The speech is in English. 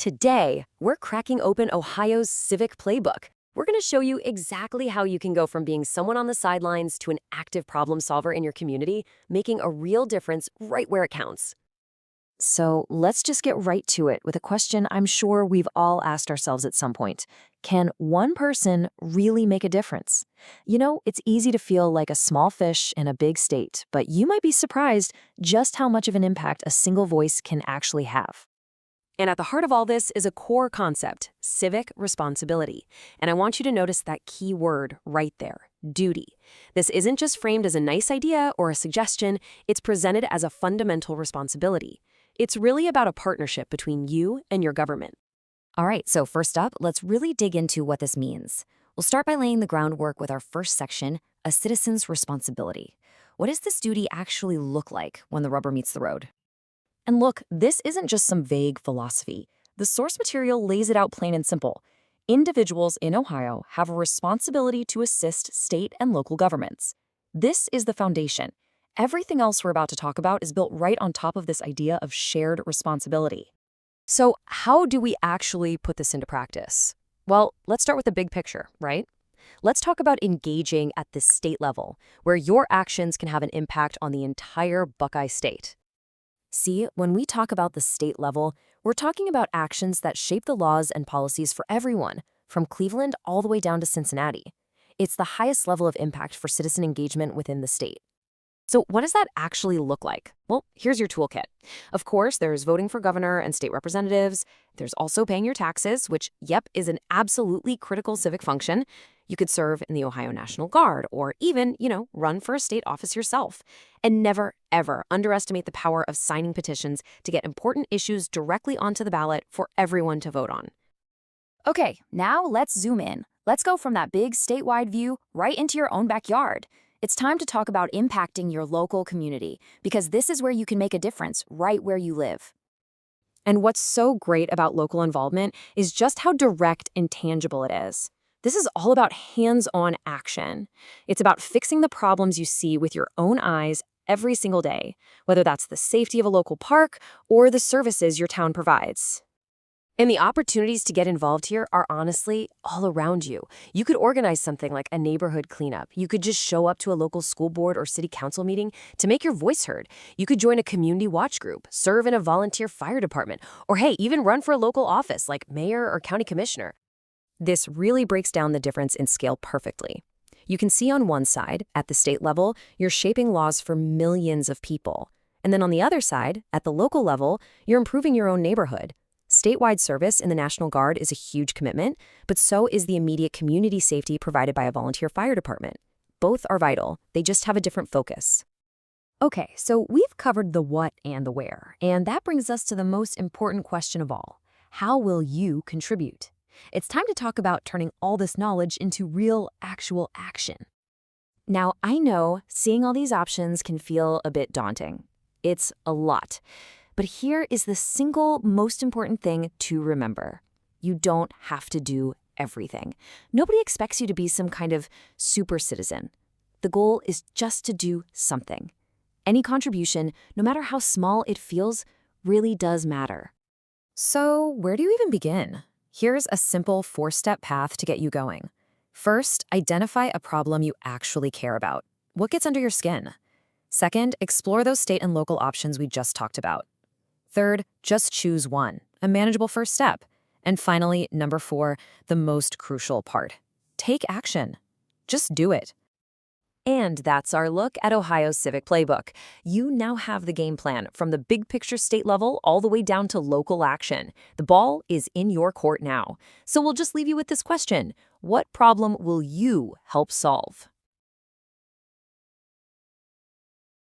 Today, we're cracking open Ohio's Civic playbook. We're going to show you exactly how you can go from being someone on the sidelines to an active problem solver in your community, making a real difference right where it counts. So let's just get right to it with a question I'm sure we've all asked ourselves at some point. Can one person really make a difference? It's easy to feel like a small fish in a big state, but you might be surprised just how much of an impact a single voice can actually have. And at the heart of all this is a core concept, civic responsibility. And I want you to notice that key word right there, duty. This isn't just framed as a nice idea or a suggestion, it's presented as a fundamental responsibility. It's really about a partnership between you and your government. All right, so first up, let's really dig into what this means. We'll start by laying the groundwork with our first section, a citizen's responsibility. What does this duty actually look like when the rubber meets the road? And look, this isn't just some vague philosophy. The source material lays it out plain and simple. Individuals in Ohio have a responsibility to assist state and local governments. This is the foundation. Everything else we're about to talk about is built right on top of this idea of shared responsibility. So how do we actually put this into practice? Well, let's start with the big picture, right? Let's talk about engaging at the state level, where your actions can have an impact on the entire Buckeye state. See, when we talk about the state level, we're talking about actions that shape the laws and policies for everyone, from Cleveland all the way down to Cincinnati. It's the highest level of impact for citizen engagement within the state. So what does that actually look like? Well, here's your toolkit. Of course, there's voting for governor and state representatives. There's also paying your taxes, which, is an absolutely critical civic function. You could serve in the Ohio National Guard or even, run for a state office yourself. And never, ever underestimate the power of signing petitions to get important issues directly onto the ballot for everyone to vote on. Okay, now let's zoom in. Let's go from that big statewide view right into your own backyard. It's time to talk about impacting your local community, because this is where you can make a difference, right where you live. And what's so great about local involvement is just how direct and tangible it is. This is all about hands-on action. It's about fixing the problems you see with your own eyes every single day, whether that's the safety of a local park or the services your town provides. And the opportunities to get involved here are honestly all around you. You could organize something like a neighborhood cleanup. You could just show up to a local school board or city council meeting to make your voice heard. You could join a community watch group, serve in a volunteer fire department, or hey, even run for a local office like mayor or county commissioner. This really breaks down the difference in scale perfectly. You can see on one side, at the state level, you're shaping laws for millions of people. And then on the other side, at the local level, you're improving your own neighborhood. Statewide service in the National Guard is a huge commitment, but so is the immediate community safety provided by a volunteer fire department. Both are vital, they just have a different focus. Okay, so we've covered the what and the where, and that brings us to the most important question of all. How will you contribute? It's time to talk about turning all this knowledge into real, actual action. Now, I know seeing all these options can feel a bit daunting. It's a lot. But here is the single most important thing to remember. You don't have to do everything. Nobody expects you to be some kind of super citizen. The goal is just to do something. Any contribution, no matter how small it feels, really does matter. So, where do you even begin? Here's a simple 4-step path to get you going. First, identify a problem you actually care about. What gets under your skin? Second, explore those state and local options we just talked about. Third, just choose one, a manageable first step. And finally, number 4, the most crucial part. Take action. Just do it. And that's our look at Ohio's Civic Playbook. You now have the game plan from the big picture state level all the way down to local action. The ball is in your court now. So we'll just leave you with this question. What problem will you help solve?